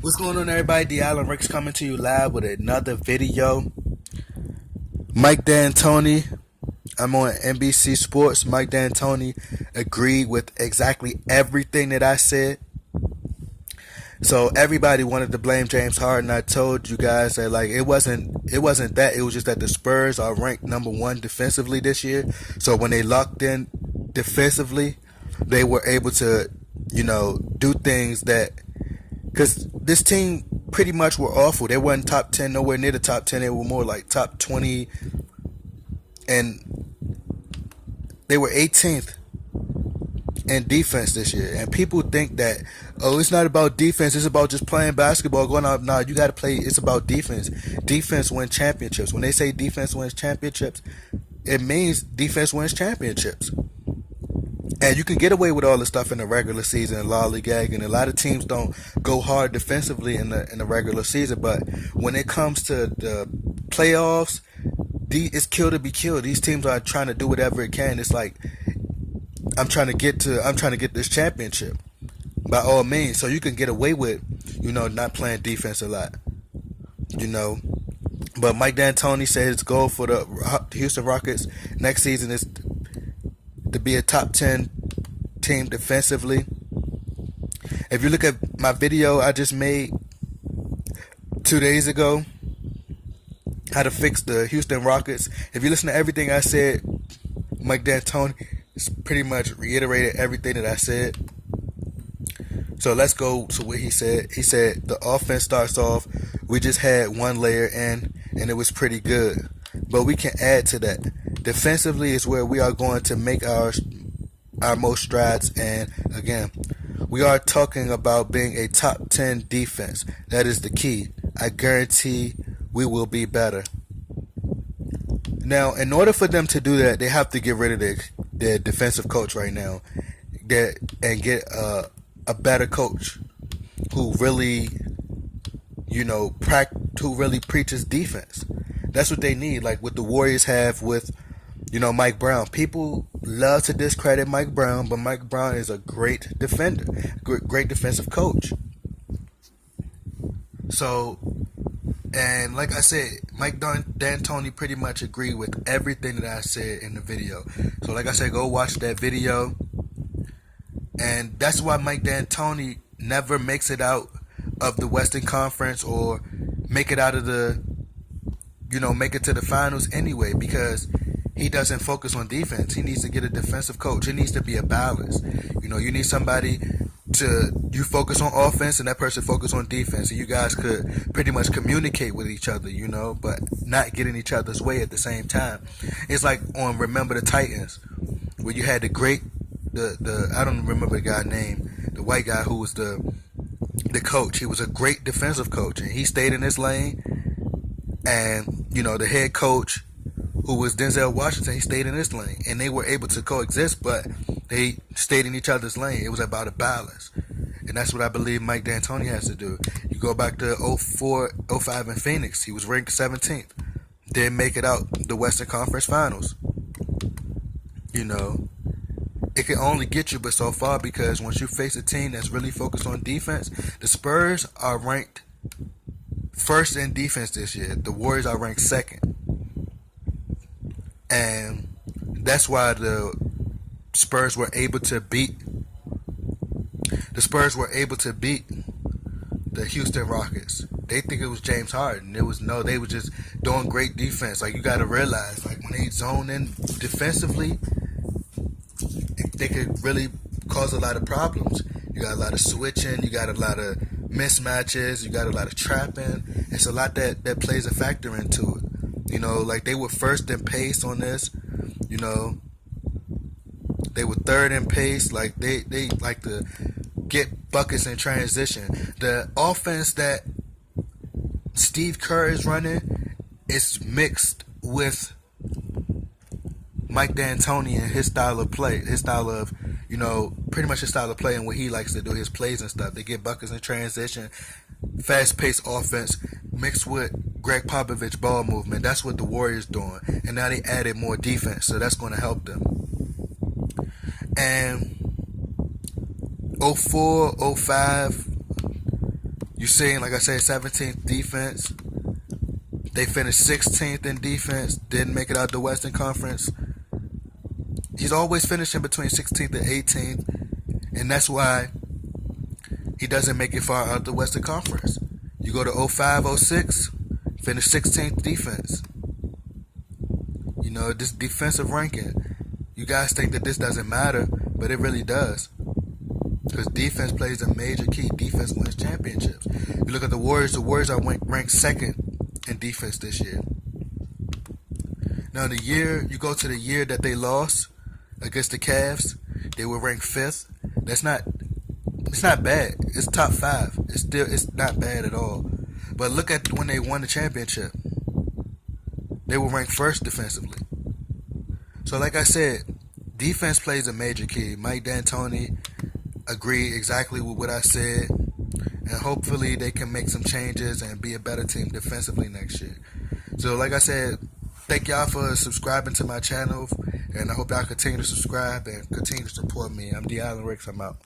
What's going on, everybody? D. Allen Ricks coming to you live with another video. Mike D'Antoni, I'm on NBC Sports. Mike D'Antoni agreed with exactly everything that I said. So everybody wanted to blame James Harden. I told you guys that it wasn't that. It was just that the Spurs are ranked number one defensively this year. So when they locked in defensively, they were able to, do things that, because this team pretty much were awful. They weren't top 10, nowhere near the top 10. They were more like top 20, and they were 18th in defense this year. And people think that, it's not about defense, it's about just playing basketball, going out. No, you got to play. It's about defense. Defense wins championships. When they say defense wins championships, it means defense wins championships. And you can get away with all the stuff in the regular season, lollygag, and a lot of teams don't go hard defensively in the regular season. But when it comes to the playoffs, it's kill to be killed. These teams are trying to do whatever it can. It's like I'm trying to get this championship by all means. So you can get away with, not playing defense a lot, But Mike D'Antoni said his goal for the Houston Rockets next season is to be a top 10 team defensively. If you look at my video I just made 2 days ago, how to fix the Houston Rockets, if you listen to everything I said, Mike D'Antoni pretty much reiterated everything that I said. So let's go to what he said. He said the offense starts off, we just had one layer in and it was pretty good, but we can add to that. Defensively is where we are going to make our most strides, and again, we are talking about being a top 10 defense. That is the key. I guarantee we will be better. Now, in order for them to do that, they have to get rid of their defensive coach right now, and get a better coach who really, who really preaches defense. That's what they need, like what the Warriors have with, Mike Brown. People love to discredit Mike Brown, but Mike Brown is a great defender, great defensive coach. So, and like I said, Mike D'Antoni pretty much agreed with everything that I said in the video. So like I said, go watch that video. And that's why Mike D'Antoni never makes it out of the Western Conference or make it out of the, make it to the finals anyway, because he doesn't focus on defense. He needs to get a defensive coach. It needs to be a balance. You need somebody you focus on offense and that person focus on defense. And you guys could pretty much communicate with each other, but not get in each other's way at the same time. It's like on Remember the Titans, where you had the I don't remember the guy's name, the white guy who was the coach. He was a great defensive coach, and he stayed in his lane. And, the head coach, who was Denzel Washington, he stayed in his lane, and they were able to coexist, but they stayed in each other's lane. It was about a balance, and that's what I believe Mike D'Antoni has to do. You go back to 04, 05 in Phoenix, he was ranked 17th, didn't make it out the Western Conference Finals. It can only get you but so far, because once you face a team that's really focused on defense, the Spurs are ranked first in defense this year. The Warriors are ranked second. And that's why the Spurs were able to beat the Houston Rockets. They think it was James Harden. They were just doing great defense. Like, you got to realize, like, when they zone in defensively, they could really cause a lot of problems. You got a lot of switching, you got a lot of mismatches, you got a lot of trapping. It's a lot that plays a factor into it. Like, they were first in pace on this. They were third in pace. Like, they like to get buckets in transition. The offense that Steve Kerr is running is mixed with Mike D'Antoni and his style of play, pretty much his style of play and what he likes to do, his plays and stuff. They get buckets in transition, fast-paced offense mixed with Greg Popovich ball movement. That's what the Warriors doing, and now they added more defense, so that's going to help them. And 04, 05, You seen, like I said, 17th defense. They finished 16th in defense. Didn't make it out the Western Conference. He's always finishing between 16th and 18th, and that's why he doesn't make it far out the Western Conference. You go to 05-06, finish 16th defense. You know, this defensive ranking. You guys think that this doesn't matter, but it really does. Because defense plays a major key. Defense wins championships. You look at the Warriors are ranked second in defense this year. Now, you go to the year that they lost against the Cavs, they were ranked fifth. It's not bad. It's top five. It's not bad at all. But look at when they won the championship. They were ranked first defensively. So like I said, defense plays a major key. Mike D'Antoni agreed exactly with what I said. And hopefully they can make some changes and be a better team defensively next year. So like I said, thank y'all for subscribing to my channel. And I hope y'all continue to subscribe and continue to support me. I'm D. Allen Ricks. I'm out.